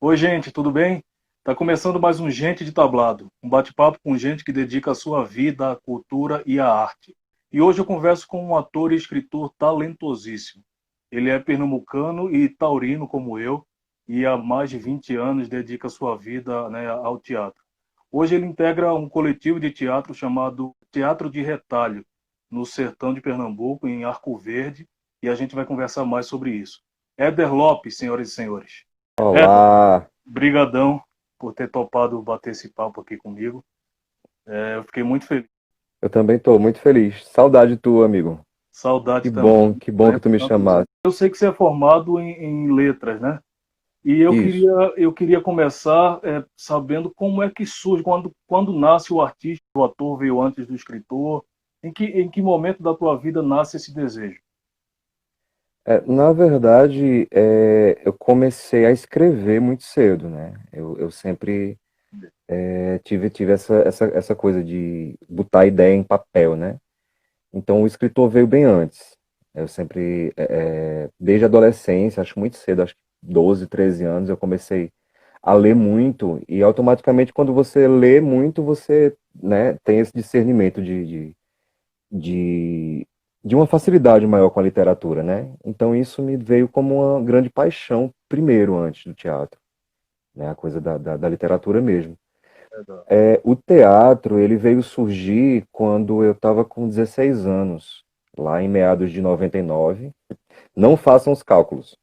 Oi, gente, tudo bem? Tá começando mais um Gente de Tablado, um bate-papo com gente que dedica a sua vida à cultura e à arte. E hoje eu converso com um ator e escritor talentosíssimo. Ele é pernambucano e taurino como eu, e há mais de 20 anos dedica a sua vida, né, ao teatro. Hoje ele integra um coletivo de teatro chamado Teatro de Retalho, no sertão de Pernambuco, em Arco Verde, e a gente vai conversar mais sobre isso. Éder Lopes, senhoras e senhores. Éder, Olá, brigadão por ter topado bater esse papo aqui comigo. Eu fiquei muito feliz. eu também estou muito feliz. Saudade tua, amigo. Saudade também. Que bom que tu me Tantos anos. chamaste. Eu sei que você é formado em letras, né? E eu Isso. queria, eu queria começar sabendo como é que surge, quando nasce o artista, o ator veio antes do escritor. Em que momento da tua vida nasce esse desejo? Na verdade, eu comecei a escrever muito cedo, né? Eu sempre tive essa coisa de botar a ideia em papel, né? Então, o escritor veio bem antes. Eu sempre, desde a adolescência, acho muito cedo, acho que 12, 13 anos, eu comecei a ler muito e automaticamente quando você lê muito, você, né, tem esse discernimento de, de uma facilidade maior com a literatura, né? Então isso me veio como uma grande paixão, primeiro, antes do teatro, né? A coisa da literatura mesmo. Verdade. O teatro, ele veio surgir quando eu estava com 16 anos, lá em meados de 99. Não façam os cálculos.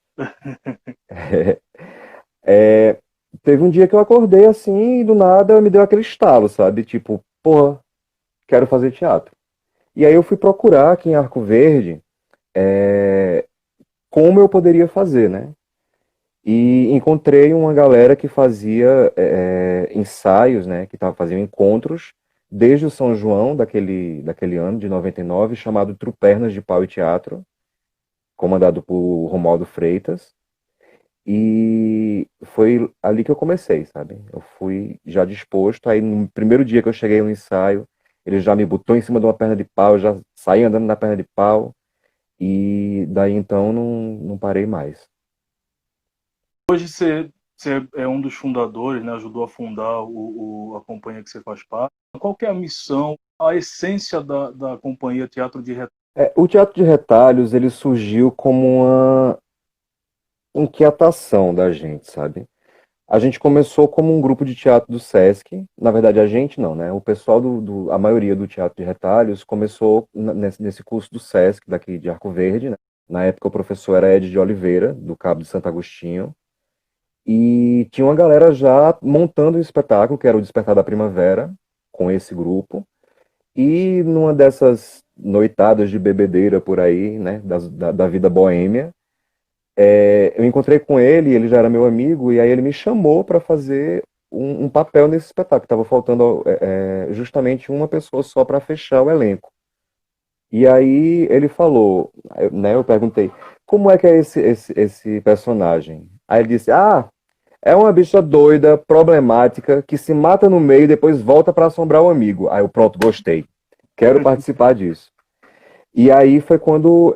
É, teve um dia que eu acordei assim e do nada me deu aquele estalo, sabe? Tipo, porra, quero fazer teatro. E aí eu fui procurar aqui em Arco Verde como eu poderia fazer, né? E encontrei uma galera que fazia ensaios, né? Que fazendo encontros desde o São João daquele ano de 99, chamado Trupernas de Pau e Teatro, comandado por Romualdo Freitas. E foi ali que eu comecei, sabe? Eu fui já disposto. Aí no primeiro dia que eu cheguei no ensaio, ele já me botou em cima de uma perna de pau, eu já saí andando na perna de pau. E daí então não parei mais. Hoje você é um dos fundadores, né? Ajudou a fundar a companhia que você faz parte. Qual que é a missão, a essência da companhia Teatro de Retalho? O teatro de retalhos, ele surgiu como uma inquietação da gente, sabe? A gente começou como um grupo de teatro do Sesc. Na verdade, a gente não, né? O pessoal a maioria do teatro de retalhos começou nesse curso do Sesc, daqui de Arco Verde, né? Na época o professor era Ed de Oliveira, do Cabo de Santo Agostinho. E tinha uma galera já montando um espetáculo, que era o Despertar da Primavera, com esse grupo. E numa dessas noitadas de bebedeira por aí, né, da vida boêmia, eu encontrei com ele, ele já era meu amigo, e aí ele me chamou para fazer um papel nesse espetáculo. Estava faltando justamente uma pessoa só para fechar o elenco. E aí ele falou, né, eu perguntei, como é que é esse personagem? Aí ele disse, é uma bicha doida, problemática, que se mata no meio e depois volta para assombrar o amigo. Aí eu, pronto, gostei. Quero participar disso. E aí foi quando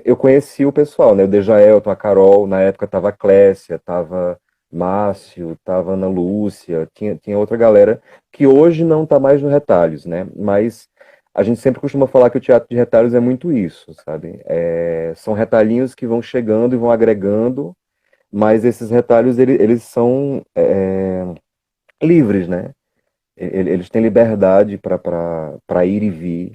eu conheci o pessoal, né? O Dejaelton, a Carol, na época tava a Clécia, tava Márcio, tava Ana Lúcia, tinha outra galera que hoje não tá mais no Retalhos, né? Mas a gente sempre costuma falar que o teatro de retalhos é muito isso, sabe? São retalhinhos que vão chegando e vão agregando, mas esses retalhos, eles são livres, né? Eles têm liberdade para ir e vir.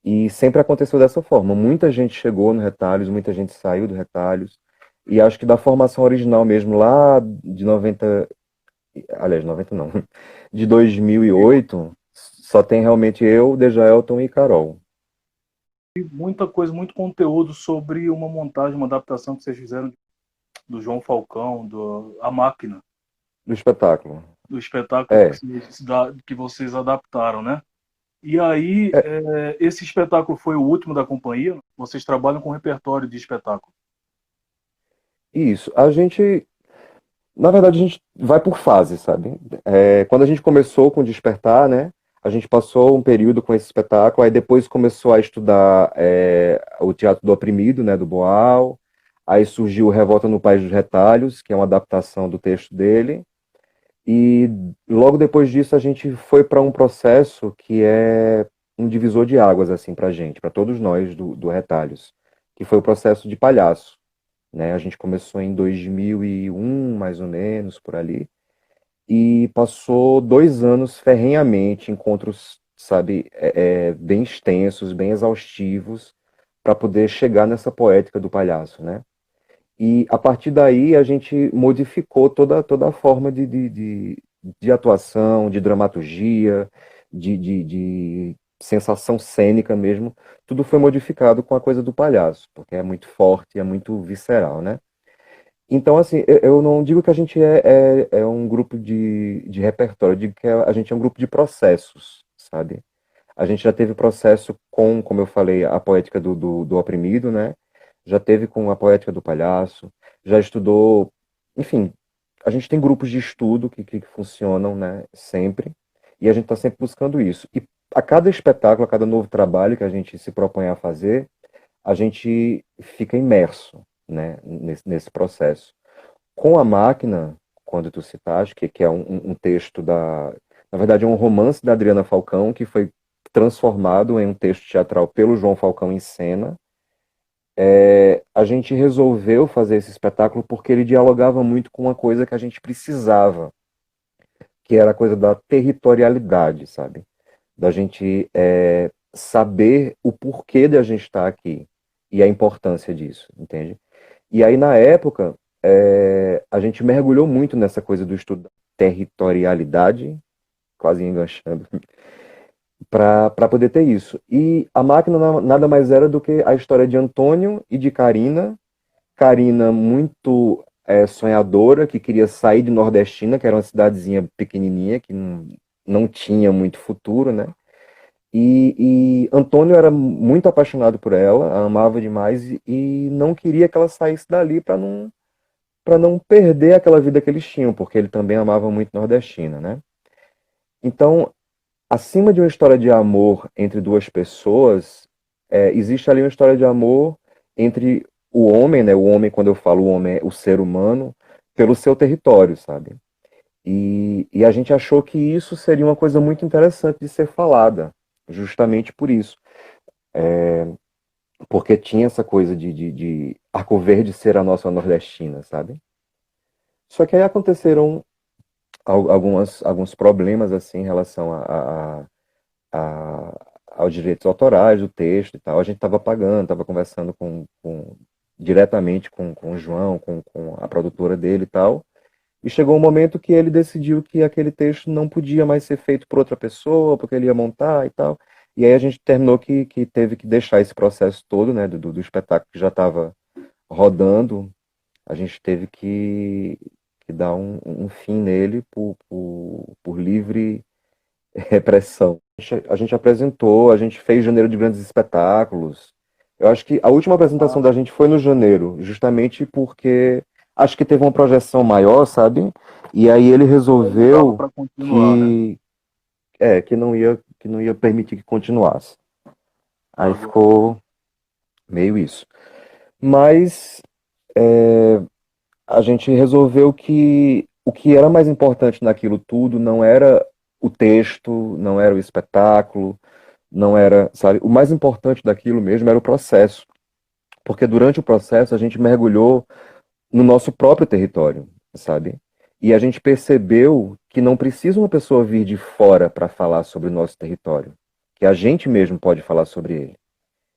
E sempre aconteceu dessa forma. Muita gente chegou no Retalhos, muita gente saiu do Retalhos. E acho que da formação original mesmo, lá de 90, aliás, 90 não, de 2008, só tem realmente eu, Dejaelton e Carol, Muita coisa, muito conteúdo sobre uma montagem, uma adaptação que vocês fizeram do João Falcão, A Máquina, do espetáculo. do espetáculo É, que vocês adaptaram, né? E aí, é esse espetáculo foi o último da companhia? Vocês trabalham com repertório de espetáculo? isso. Na verdade, a gente vai por fases, sabe? Quando a gente começou com o Despertar, né? A gente passou um período com esse espetáculo, aí depois começou a estudar o Teatro do Oprimido, né? Do Boal. Aí surgiu Revolta no País dos Retalhos, que é uma adaptação do texto dele. E logo depois disso a gente foi para um processo que é um divisor de águas assim para gente, para todos nós do Retalhos, que foi o processo de Palhaço, né? A gente começou em 2001, mais ou menos, por ali, e passou 2 anos ferrenhamente, encontros, sabe, bem extensos, bem exaustivos, para poder chegar nessa poética do palhaço, né? E a partir daí a gente modificou toda a forma de atuação, de dramaturgia, de sensação cênica mesmo. Tudo foi modificado com a coisa do palhaço, porque é muito forte, é muito visceral, né? Então, assim, eu não digo que a gente é um grupo de repertório, eu digo que a gente é um grupo de processos, sabe? A gente já teve processo com, como eu falei, a poética do oprimido, né? Já teve com a poética do palhaço, já estudou, enfim, a gente tem grupos de estudo que funcionam, né, sempre, e a gente está sempre buscando isso. E a cada espetáculo, a cada novo trabalho que a gente se propõe a fazer, a gente fica imerso, né, nesse processo. Com a máquina, quando tu citaste, que é um texto na verdade é um romance da Adriana Falcão, que foi transformado em um texto teatral pelo João Falcão em cena, a gente resolveu fazer esse espetáculo porque ele dialogava muito com uma coisa que a gente precisava, que era a coisa da territorialidade, sabe? Da gente saber o porquê de a gente estar aqui e a importância disso, entende? E aí, na época, a gente mergulhou muito nessa coisa do estudo da territorialidade, quase enganchando, para poder ter isso. E a máquina nada mais era do que a história de Antônio e de Karina. Karina, muito sonhadora, que queria sair de Nordestina, que era uma cidadezinha pequenininha, que não tinha muito futuro, né? E Antônio era muito apaixonado por ela, a amava demais e não queria que ela saísse dali para não perder aquela vida que eles tinham, porque ele também amava muito Nordestina, né? Então, acima de uma história de amor entre duas pessoas, existe ali uma história de amor entre o homem, né? O homem, quando eu falo o homem, é o ser humano, pelo seu território, sabe? E a gente achou que isso seria uma coisa muito interessante de ser falada, justamente por isso. Porque tinha essa coisa de Arco Verde ser a nossa nordestina, sabe? Só que aí aconteceram alguns problemas assim em relação aos direitos autorais do texto e tal. A gente estava pagando, estava conversando diretamente com o João, com a produtora dele e tal. E chegou um momento que ele decidiu que aquele texto não podia mais ser feito por outra pessoa, porque ele ia montar e tal. E aí a gente terminou que teve que deixar esse processo todo, né, do espetáculo que já estava rodando. A gente teve que dar um fim nele por livre repressão. A gente apresentou, a gente fez Janeiro de Grandes Espetáculos. Eu acho que a última apresentação Ah, da gente foi no Janeiro, justamente porque acho que teve uma projeção maior, sabe? E aí ele aí não dava resolveu para continuar, né? que que não ia permitir que continuasse. Aí Aham. ficou meio isso. Mas a gente resolveu que o que era mais importante naquilo tudo não era o texto, não era o espetáculo, não era, sabe? O mais importante daquilo mesmo era o processo, porque durante o processo a gente mergulhou no nosso próprio território, sabe? E a gente percebeu que não precisa uma pessoa vir de fora para falar sobre o nosso território, que a gente mesmo pode falar sobre ele.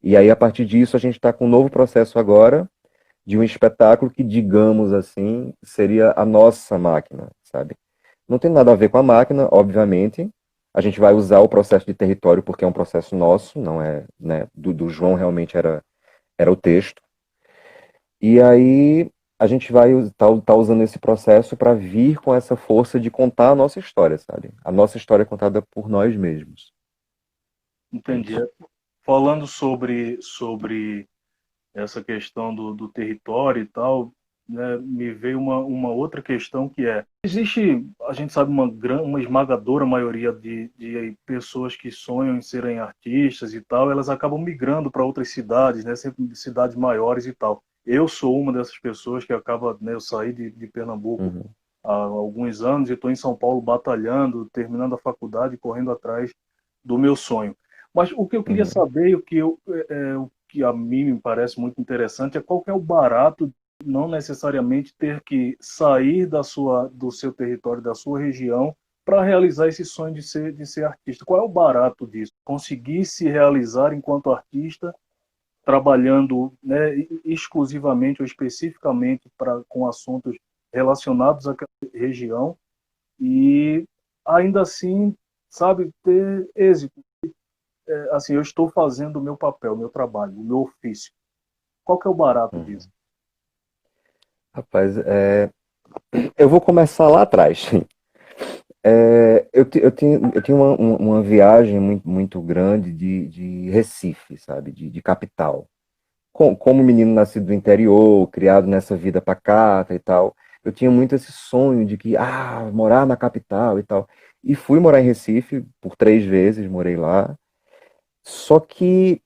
E aí, a partir disso, a gente está com um novo processo agora de um espetáculo que, digamos assim, seria a nossa máquina, sabe? Não tem nada a ver com a máquina, obviamente. A gente vai usar o processo de território porque é um processo nosso, não é, né? Do João realmente era o texto. E aí a gente vai tá usando esse processo para vir com essa força de contar a nossa história, sabe? A nossa história é contada por nós mesmos. É Entendi. isso. Falando sobre essa questão do território e tal, né, me veio uma outra questão que existe, a gente sabe, uma esmagadora maioria de pessoas que sonham em serem artistas e tal, elas acabam migrando para outras cidades, né, sempre cidades maiores e tal. Eu sou uma dessas pessoas que acaba, né, eu saí de Pernambuco Uhum, há alguns anos e estou em São Paulo batalhando, terminando a faculdade, correndo atrás do meu sonho. Mas o que eu queria uhum. saber, o que a mim me parece muito interessante, é qual que é o barato de não necessariamente ter que sair do seu território, da sua região, para realizar esse sonho de ser artista. Qual é o barato disso? Conseguir se realizar enquanto artista trabalhando, né, exclusivamente ou especificamente com assuntos relacionados àquela região e ainda assim, sabe, ter êxito. Assim, eu estou fazendo o meu papel, o meu trabalho, o meu ofício. Qual que é o barato disso? Uhum. Rapaz, eu vou começar lá atrás. Eu tinha uma viagem muito grande de Recife, sabe? De capital. Como menino nascido do interior, criado nessa vida pacata e tal, eu tinha muito esse sonho de que, morar na capital e tal. E fui morar em Recife por 3 vezes, morei lá. Só que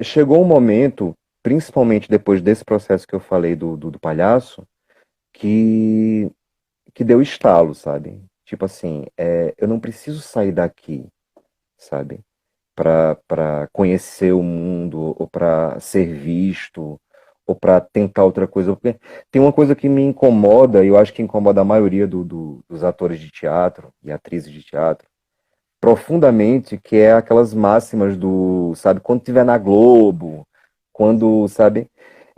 chegou um momento, principalmente depois desse processo que eu falei do palhaço, que, que deu estalo, sabe? Tipo assim, eu não preciso sair daqui, sabe? Para conhecer o mundo, ou para ser visto, ou para tentar outra coisa. Porque tem uma coisa que me incomoda, e eu acho que incomoda a maioria dos atores de teatro e atrizes de teatro, profundamente, que é aquelas máximas sabe, quando tiver na Globo, quando, sabe,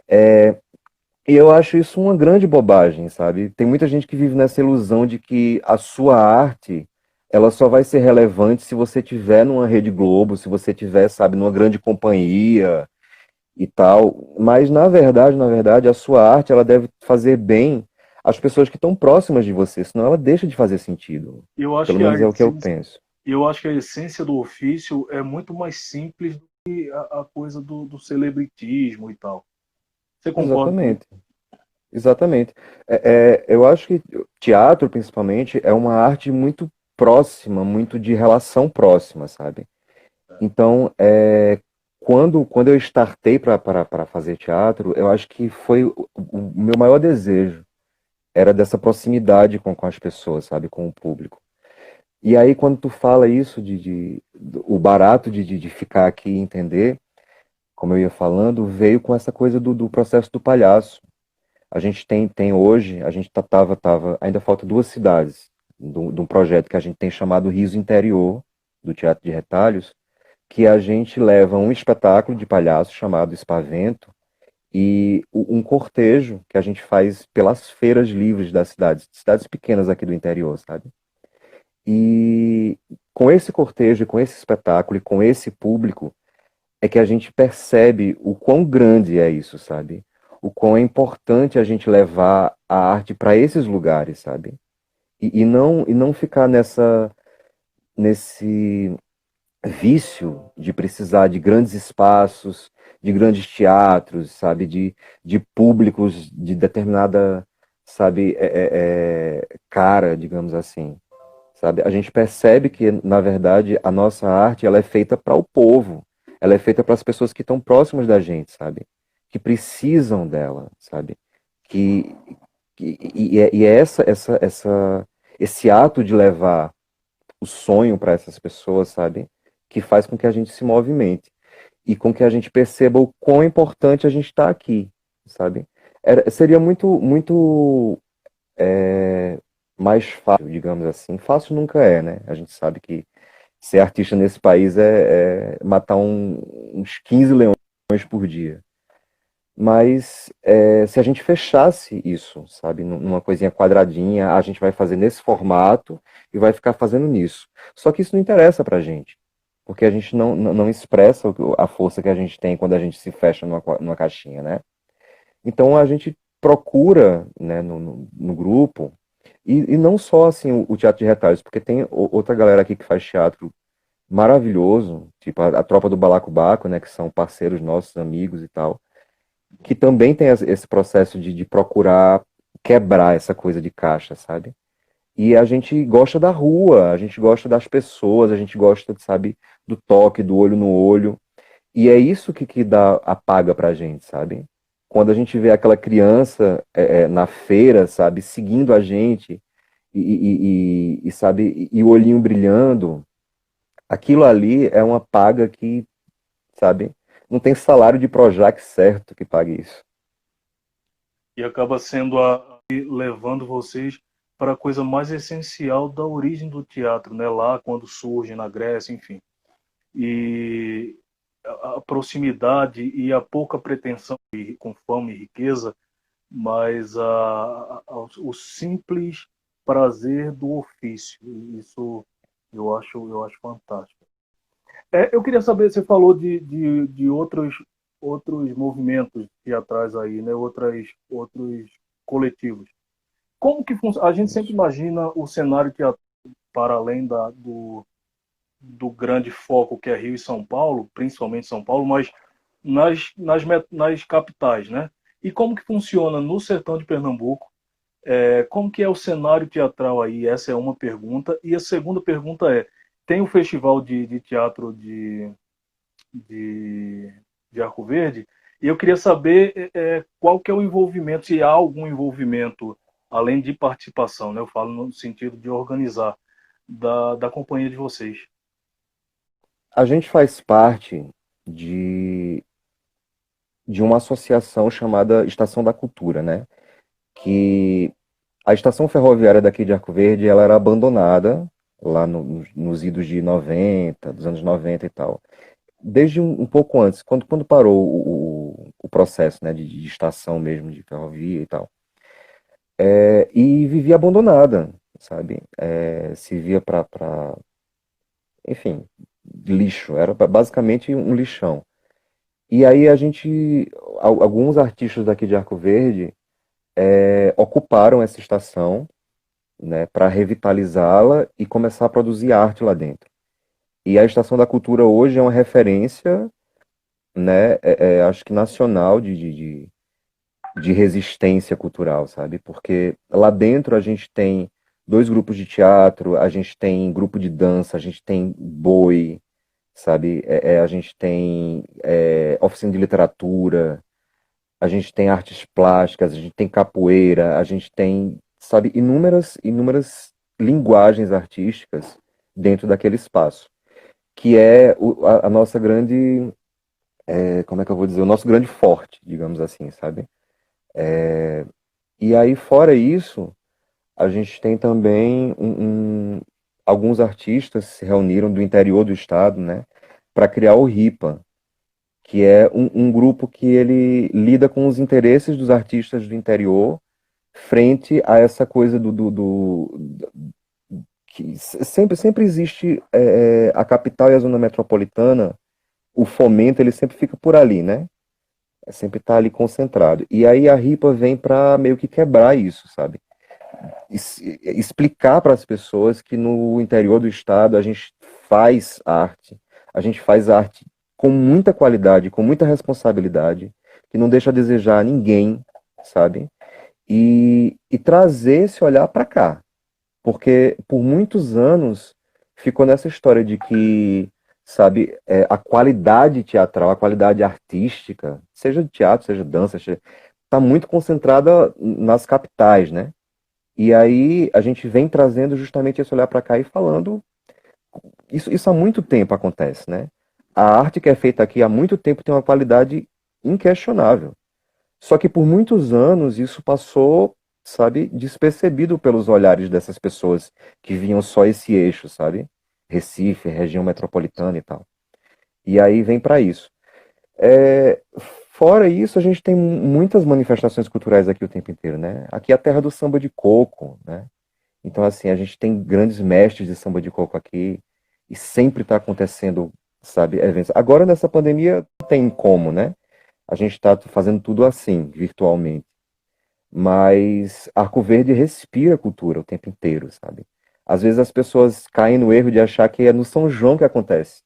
e eu acho isso uma grande bobagem, sabe? Tem muita gente que vive nessa ilusão de que a sua arte, ela só vai ser relevante se você tiver numa Rede Globo, se você tiver, sabe, numa grande companhia e tal. Mas na verdade, a sua arte, ela deve fazer bem às pessoas que estão próximas de você, senão ela deixa de fazer sentido. Eu acho Pelo que a menos é o que eu essência, penso. eu acho que a essência do ofício é muito mais simples do que a coisa do celebritismo e tal. Você concorda comigo? Exatamente. Exatamente. Eu acho que teatro, principalmente, é uma arte muito próxima, muito de relação próxima, sabe? Então, quando eu startei para fazer teatro, eu acho que foi o meu maior desejo, era dessa proximidade com as pessoas, sabe? Com o público. E aí, quando tu fala isso o barato de ficar aqui e entender, como eu ia falando, veio com essa coisa do processo do palhaço. A gente tem hoje, a gente ainda falta 2 cidades de um projeto que a gente tem chamado Riso Interior, do Teatro de Retalhos, que a gente leva um espetáculo de palhaço chamado Espavento e um cortejo que a gente faz pelas feiras livres das cidades pequenas aqui do interior, sabe? E com esse cortejo, com esse espetáculo e com esse público, é que a gente percebe o quão grande é isso, sabe? O quão é importante a gente levar a arte para esses lugares, sabe? E não ficar nesse vício de precisar de grandes espaços, de grandes teatros, sabe? De públicos de determinada, sabe, cara, digamos assim. Sabe? A gente percebe que, na verdade, a nossa arte ela é feita para o povo, ela é feita para as pessoas que estão próximas da gente, sabe? Que precisam dela, sabe? Que, e é esse ato de levar o sonho para essas pessoas, sabe? Que faz com que a gente se movimente e com que a gente perceba o quão importante a gente está aqui, sabe? Seria muito mais fácil, digamos assim. Fácil nunca é, né? A gente sabe que ser artista nesse país é matar uns 15 leões por dia. Mas se a gente fechasse isso, sabe, numa coisinha quadradinha, a gente vai fazer nesse formato e vai ficar fazendo nisso. Só que isso não interessa pra gente, porque a gente não expressa a força que a gente tem quando a gente se fecha numa caixinha, né? Então a gente procura, né, no grupo, e não só assim o teatro de retalhos, porque tem outra galera aqui que faz teatro maravilhoso, tipo a Tropa do Balacobaco, né, que são parceiros nossos, amigos e tal, que também tem esse processo de procurar quebrar essa coisa de caixa, sabe? E a gente gosta da rua, a gente gosta das pessoas, a gente gosta, sabe, do toque, do olho no olho. E é isso que dá a paga pra gente, sabe? quando a gente vê aquela criança na feira, sabe, seguindo a gente sabe, e o olhinho brilhando, aquilo ali é uma paga que, sabe, não tem salário de Projac certo que pague isso. E acaba sendo levando vocês para a coisa mais essencial da origem do teatro, né? Lá quando surge na Grécia, enfim. E a proximidade e a pouca pretensão com fama e riqueza, mas o simples prazer do ofício. Isso eu acho fantástico. Eu queria saber, você falou de outros movimentos teatrais aí, né? Outros coletivos. Como que funciona? A gente sempre Isso. imagina o cenário teatral para além do grande foco que é Rio e São Paulo, principalmente São Paulo, mas nas capitais, né? E como que funciona no sertão de Pernambuco? Como que é o cenário teatral aí? Essa é uma pergunta. E a segunda pergunta tem o festival de teatro de, de Arco Verde? E eu queria saber qual que é o envolvimento, se há algum envolvimento, além de participação, né? Eu falo no sentido de organizar, da companhia de vocês. A gente faz parte de, de uma associação chamada Estação da Cultura, né? Que a estação ferroviária daqui de Arco Verde, ela era abandonada lá nos idos de 90, dos anos 90 e tal. Desde um pouco antes, quando parou o processo, né, de estação mesmo, de ferrovia e tal. E vivia abandonada, sabe? Servia enfim, lixo. Era basicamente um lixão. E aí alguns artistas daqui de Arco Verde ocuparam essa estação, né, para revitalizá-la e começar a produzir arte lá dentro. E a Estação da Cultura hoje é uma referência, né, acho que nacional de resistência cultural, sabe? Porque lá dentro a gente tem dois grupos de teatro, a gente tem grupo de dança, a gente tem boi, sabe? A gente tem oficina de literatura, a gente tem artes plásticas, a gente tem capoeira, a gente tem, sabe, inúmeras linguagens artísticas dentro daquele espaço, que é a nossa grande, como é que eu vou dizer, o nosso grande forte, digamos assim, sabe? E aí, fora isso, a gente tem também alguns artistas se reuniram do interior do estado, né, para criar o RIPA, que é um grupo que ele lida com os interesses dos artistas do interior frente a essa coisa que sempre existe a capital e a zona metropolitana, o fomento ele sempre fica por ali, né? Sempre está ali concentrado. E aí a RIPA vem para meio que quebrar isso, sabe? Explicar para as pessoas que no interior do estado a gente faz arte com muita qualidade, com muita responsabilidade, que não deixa a desejar a ninguém, sabe? E trazer esse olhar para cá, porque por muitos anos ficou nessa história de que, sabe, a qualidade teatral, a qualidade artística, seja de teatro, seja de dança, está muito concentrada nas capitais, né? E aí a gente vem trazendo justamente esse olhar para cá e falando, isso há muito tempo acontece, né? A arte que é feita aqui há muito tempo tem uma qualidade inquestionável. Só que por muitos anos isso passou, sabe, despercebido pelos olhares dessas pessoas que viam só esse eixo, sabe? Recife, região metropolitana e tal. E aí vem para isso. É, Fora isso, a gente tem muitas manifestações culturais aqui o tempo inteiro, né? Aqui é a terra do samba de coco, né? Então, assim, a gente tem grandes mestres de samba de coco aqui e sempre está acontecendo, sabe, eventos. Agora, nessa pandemia, não tem como, né? A gente está fazendo tudo assim, virtualmente. Mas Arco Verde respira cultura o tempo inteiro, sabe? Às vezes as pessoas caem no erro de achar que é no São João que acontece,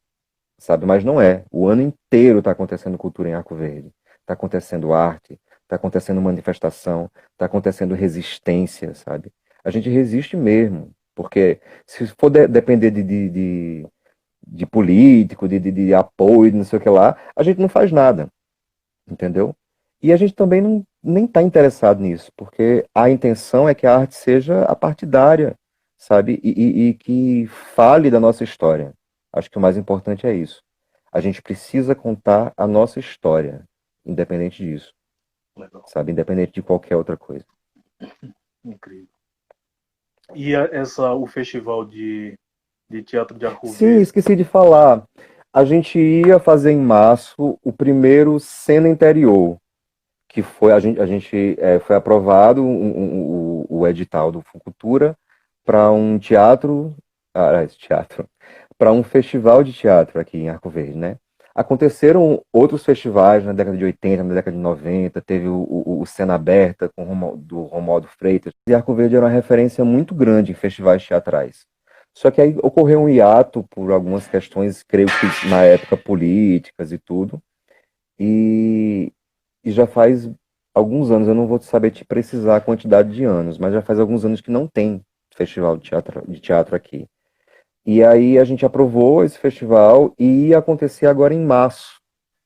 sabe? Mas não é. O ano inteiro está acontecendo cultura em Arco Verde. Está acontecendo arte, está acontecendo manifestação, está acontecendo resistência, sabe? A gente resiste mesmo, porque se for depender de político, de apoio, de não sei o que lá, a gente não faz nada, entendeu? E a gente também não, nem está interessado nisso, porque a intenção é que a arte seja apartidária, sabe? E que fale da nossa história. Acho que o mais importante é isso. A gente precisa contar a nossa história, independente disso, Legal, sabe? Independente de qualquer outra coisa. incrível. E o festival de teatro de Arco Sim, Verde, esqueci de falar. A gente ia fazer em março o primeiro Cena Interior, que foi foi aprovado o edital do Fucultura para um teatro, para um festival de teatro aqui em Arco Verde, né? Aconteceram outros festivais na década de 80, na década de 90, teve o Cena Aberta do Romualdo Freitas, e Arco Verde era uma referência muito grande em festivais teatrais. Só que aí ocorreu um hiato por algumas questões, creio que na época políticas e tudo, e, e já faz alguns anos, eu não vou saber te precisar a quantidade de anos, mas já faz alguns anos que não tem festival de teatro aqui. E aí a gente aprovou esse festival e ia acontecer agora em março.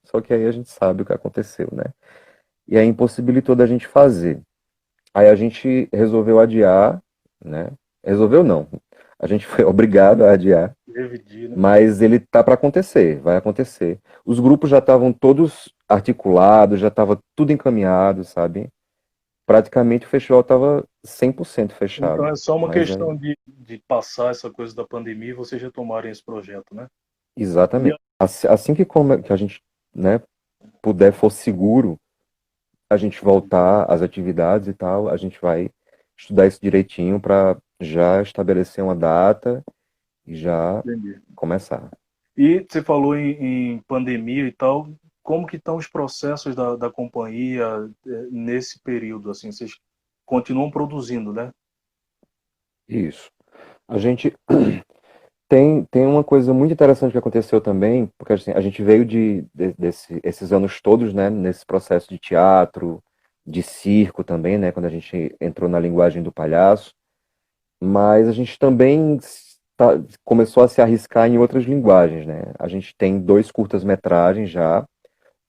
Só que aí a gente sabe o que aconteceu, né? E aí impossibilitou da gente fazer. Aí a gente resolveu adiar, né? Resolveu não. A gente foi obrigado a adiar, DVD, né? mas ele tá para acontecer, vai acontecer. Os grupos já estavam todos articulados, já estava tudo encaminhado, sabe? Praticamente o festival estava 100% Então fechado. é só uma Mas aí, questão de passar essa coisa da pandemia e vocês retomarem esse projeto, né? E exatamente. Assim que a gente, né, puder, for seguro, a gente voltar às atividades e tal, a gente vai estudar isso direitinho para já estabelecer uma data e já entendi. começar. E você falou em pandemia e tal, como que estão os processos da companhia nesse período? Assim, vocês continuam produzindo, né? Isso. A gente tem uma coisa muito interessante que aconteceu também, porque assim, a gente veio esses anos todos, né, nesse processo de teatro, de circo também, né, quando a gente entrou na linguagem do palhaço, mas a gente também começou a se arriscar em outras linguagens, né? A gente tem dois curtas-metragens já.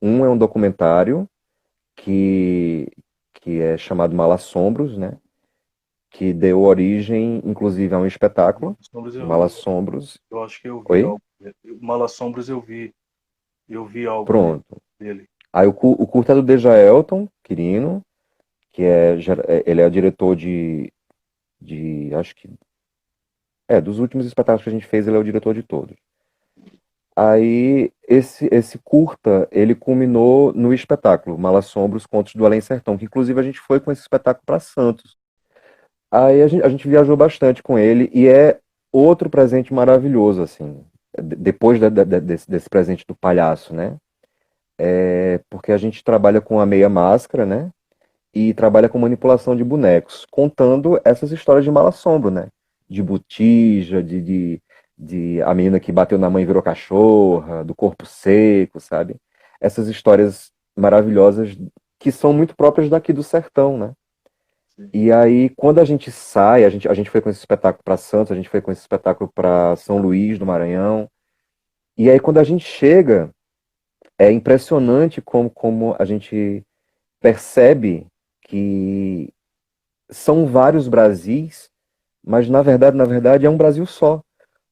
Um é um documentário que, que é chamado Malassombros, né? Que deu origem, inclusive, a um espetáculo, Sombras Malassombros. eu acho que eu vi Oi? algo. Malassombros eu vi algo Pronto. dele. Aí o curta é do Dejaelton Quirino, que ele é o diretor acho que, dos últimos espetáculos que a gente fez, ele é o diretor de todos. Aí, esse curta, ele culminou no espetáculo Malassombros, Contos do Além Sertão, que inclusive a gente foi com esse espetáculo para Santos. Aí a gente viajou bastante com ele e é outro presente maravilhoso, assim, depois desse presente do palhaço, né? É porque a gente trabalha com a meia máscara, né? E trabalha com manipulação de bonecos, contando essas histórias de mal-assombro, né? De botija, de a menina que bateu na mãe e virou cachorra, do corpo seco, sabe? Essas histórias maravilhosas que são muito próprias daqui do sertão, né? Sim. E aí, quando a gente sai, a gente foi com esse espetáculo para Santos, a gente foi com esse espetáculo para São Luís do Maranhão, e aí quando a gente chega, é impressionante como a gente percebe que são vários Brasis, mas na verdade é um Brasil só.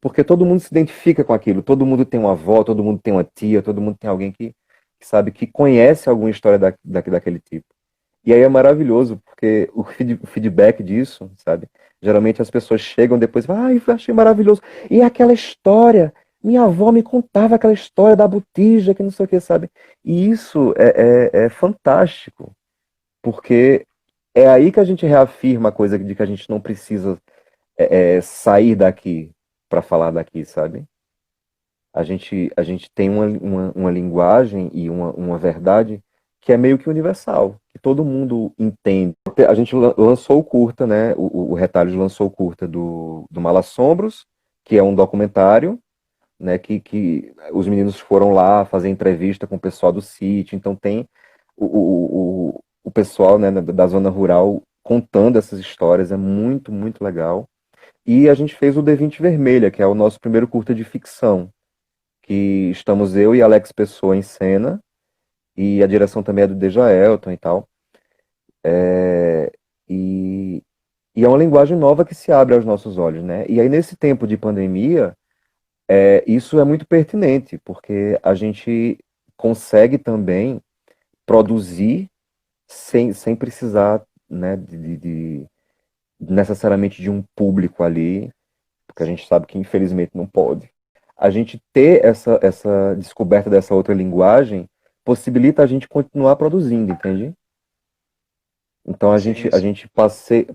Porque todo mundo se identifica com aquilo, todo mundo tem uma avó, todo mundo tem uma tia, todo mundo tem alguém que sabe, que conhece alguma história daquele tipo. E aí é maravilhoso, porque o feedback disso, sabe? Geralmente as pessoas chegam depois e falam, ai, eu achei maravilhoso. E aquela história, minha avó me contava aquela história da botija, que não sei o que, sabe? E isso é fantástico, porque é aí que a gente reafirma a coisa de que a gente não precisa sair daqui para falar daqui, sabe? A gente tem uma linguagem e uma verdade que é meio que universal, que todo mundo entende. A gente lançou o curta, né? O Retalhos lançou o curta do Malassombros, que é um documentário, né? Que os meninos foram lá fazer entrevista com o pessoal do sítio, então tem o pessoal, né, da zona rural contando essas histórias, é muito, muito legal. E a gente fez o D20 Vermelha, que é o nosso primeiro curta de ficção, que estamos eu e Alex Pessoa em cena, e a direção também é do Deja Elton e tal. É, e, e é uma linguagem nova que se abre aos nossos olhos, né? E aí, nesse tempo de pandemia, isso é muito pertinente, porque a gente consegue também produzir sem precisar, né, necessariamente de um público ali, porque a gente sabe que infelizmente não pode. A gente ter essa descoberta dessa outra linguagem possibilita a gente continuar produzindo, entende? Então Sim, a sim. gente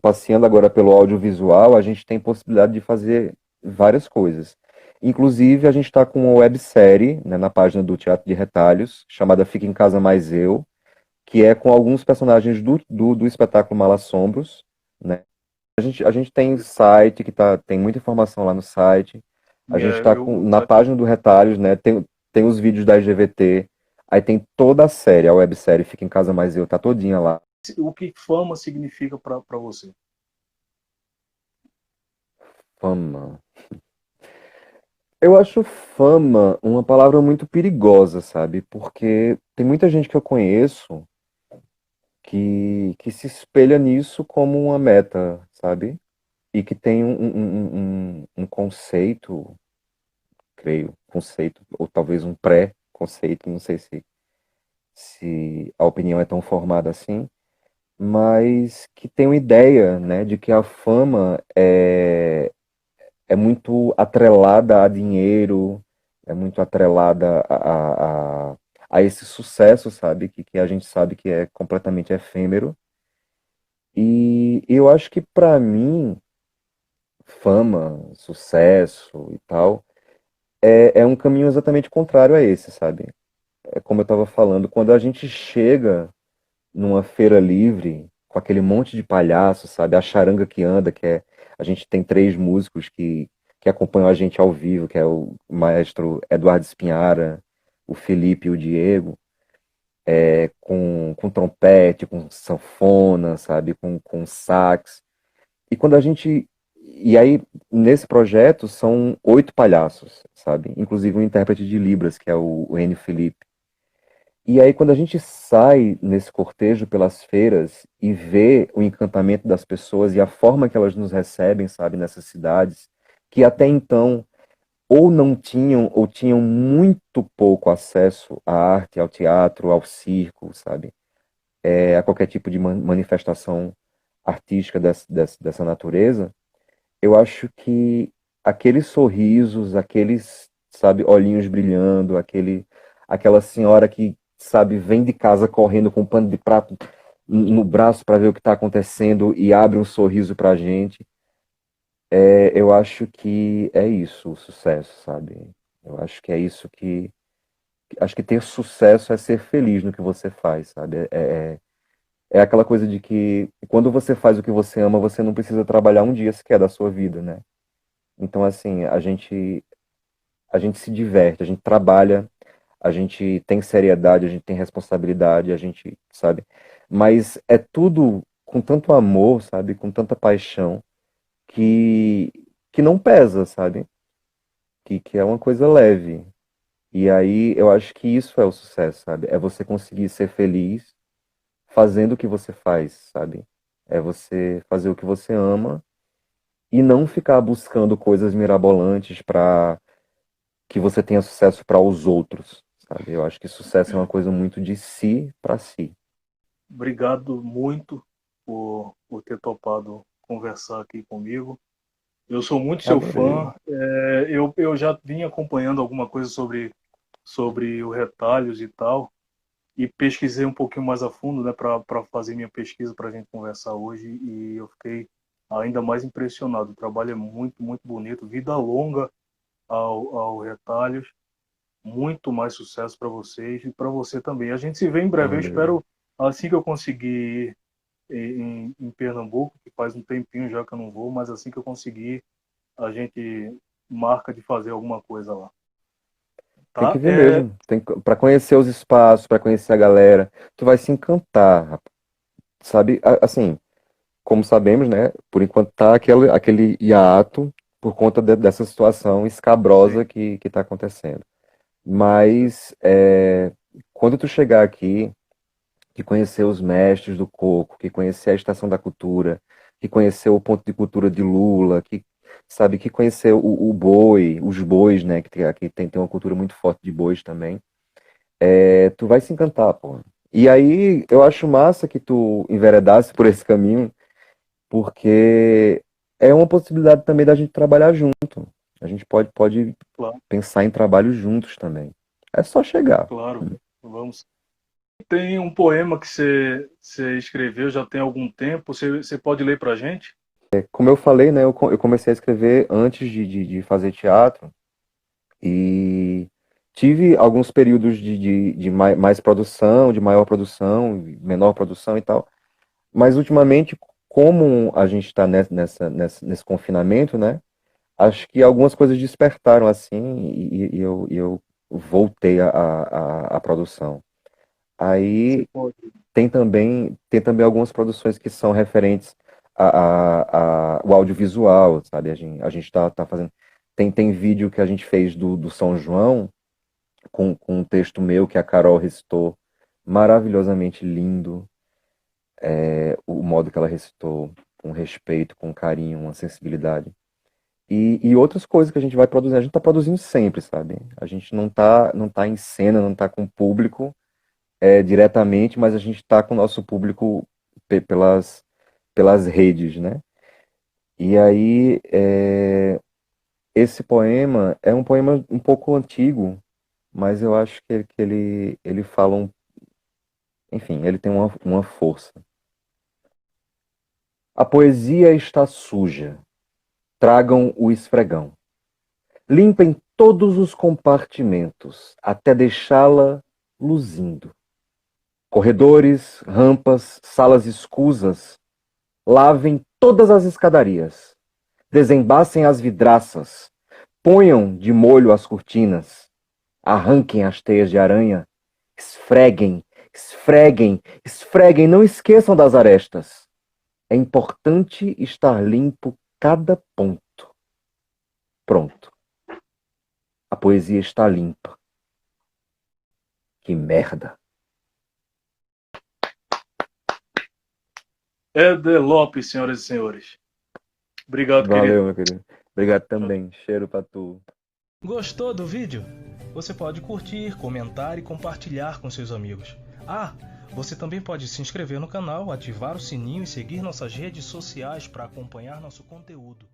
passeando agora pelo audiovisual, a gente tem possibilidade de fazer várias coisas. Inclusive, a gente está com uma websérie, né, na página do Teatro de Retalhos, chamada Fica em Casa Mais Eu, que é com alguns personagens do espetáculo Malassombros, né? A gente tem site tem muita informação lá no site. A gente está O na site página do Retalhos, né? Tem os vídeos da IGVT, aí tem toda a série, a websérie Fica em Casa Mais Eu, tá todinha lá. o que fama significa para você? Fama. Eu acho fama uma palavra muito perigosa, sabe? Porque tem muita gente que eu conheço que se espelha nisso como uma meta, sabe? E que tem um conceito, creio, conceito, ou talvez um pré-conceito, não sei se a opinião é tão formada assim, mas que tem uma ideia, né, de que a fama é muito atrelada a dinheiro, é muito atrelada a esse sucesso, sabe? Que a gente sabe que é completamente efêmero. E eu acho que para mim, fama, sucesso e tal, é um caminho exatamente contrário a esse, sabe? É como eu estava falando, quando a gente chega numa feira livre, com aquele monte de palhaço, sabe? A charanga que anda, a gente tem três músicos que acompanham a gente ao vivo, que é o maestro Eduardo Espinhara, o Felipe e o Diego, com trompete, com sanfona, sabe? Com sax. E quando a gente. E aí, nesse projeto, são 8 palhaços, sabe? Inclusive um intérprete de Libras, que é o Enio Felipe. E aí, quando a gente sai nesse cortejo pelas feiras e vê o encantamento das pessoas e a forma que elas nos recebem, sabe, nessas cidades, que até então ou não tinham ou tinham muito pouco acesso à arte, ao teatro, ao circo, sabe, a qualquer tipo de manifestação artística dessa natureza, eu acho que aqueles sorrisos, aqueles, sabe, olhinhos brilhando, aquela senhora que, sabe, vem de casa correndo com um pano de prato no braço para ver o que está acontecendo e abre um sorriso para a gente, eu acho que é isso, o sucesso, sabe? Eu acho que é isso acho que ter sucesso é ser feliz no que você faz, sabe? É aquela coisa de que quando você faz o que você ama, você não precisa trabalhar um dia sequer da sua vida, né? Então, assim, a gente se diverte, a gente trabalha, a gente tem seriedade, a gente tem responsabilidade, a gente, sabe? Mas é tudo com tanto amor, sabe? Com tanta paixão que, que não pesa, sabe? Que é uma coisa leve. E aí eu acho que isso é o sucesso, sabe? É você conseguir ser feliz fazendo o que você faz, sabe? É você fazer o que você ama e não ficar buscando coisas mirabolantes para que você tenha sucesso para os outros, sabe? Eu acho que sucesso é uma coisa muito de si para si. Obrigado muito por ter topado conversar aqui comigo. Eu sou muito Eu seu adorei. fã. Eu já vim acompanhando alguma coisa sobre o Retalhos e tal, e pesquisei um pouquinho mais a fundo, né, para fazer minha pesquisa para a gente conversar hoje, e eu fiquei ainda mais impressionado. O trabalho é muito, muito bonito. Vida longa ao Retalhos. Muito mais sucesso para vocês e para você também. A gente se vê em breve. Eu Valeu. espero, assim que eu conseguir em Pernambuco, que faz um tempinho já que eu não vou, mas assim que eu conseguir, a gente marca de fazer alguma coisa lá. Tem que Tá? vir mesmo. Tem para conhecer os espaços, para conhecer a galera, tu vai se encantar, sabe? Assim, como sabemos, né? Por enquanto tá aquele hiato por conta dessa situação escabrosa Sim, que está acontecendo. pois é. Mas quando tu chegar aqui, que conhecer os mestres do coco, que conhecer a Estação da Cultura, que conhecer o ponto de cultura de Lula, que sabe que conhecer o boi, os bois, né, que aqui tem uma cultura muito forte de bois também. Tu vai se encantar, pô. E aí eu acho massa que tu enveredasse por esse caminho, porque é uma possibilidade também da gente trabalhar junto. A gente pode Claro, pensar em trabalho juntos também. É só chegar. claro. Vamos. Tem um poema que você escreveu já tem algum tempo. Você pode ler para a gente? Como eu falei, né, eu comecei a escrever antes de fazer teatro e tive alguns períodos de mais produção, de maior produção, menor produção e tal. Mas ultimamente, como a gente está nesse confinamento, né? Acho que algumas coisas despertaram assim e eu voltei à produção. Você Aí pode. tem também algumas produções que são referentes o audiovisual, sabe? A gente tá fazendo. Tem vídeo que a gente fez do São João com um texto meu que a Carol recitou, maravilhosamente lindo, o modo que ela recitou, com respeito, com carinho, uma sensibilidade. E outras coisas que a gente vai produzindo, a gente está produzindo sempre, sabe? A gente não tá em cena, não está com o público diretamente, mas a gente está com o nosso público pelas redes, né? E aí, esse poema é um poema um pouco antigo, mas eu acho que ele fala enfim, ele tem uma força. A poesia está suja. Tragam o esfregão. Limpem todos os compartimentos até deixá-la luzindo. Corredores, rampas, salas escusas, lavem todas as escadarias. Desembacem as vidraças. Ponham de molho as cortinas. Arranquem as teias de aranha. Esfreguem, esfreguem, esfreguem. Não esqueçam das arestas. É importante estar limpo cada ponto. Pronto. A poesia está limpa. Que merda. Éder Lopes, senhoras e senhores. Obrigado, querido. Valeu, meu querido. Obrigado também. Cheiro pra tu. Gostou do vídeo? Você pode curtir, comentar e compartilhar com seus amigos. Ah, você também pode se inscrever no canal, ativar o sininho e seguir nossas redes sociais para acompanhar nosso conteúdo.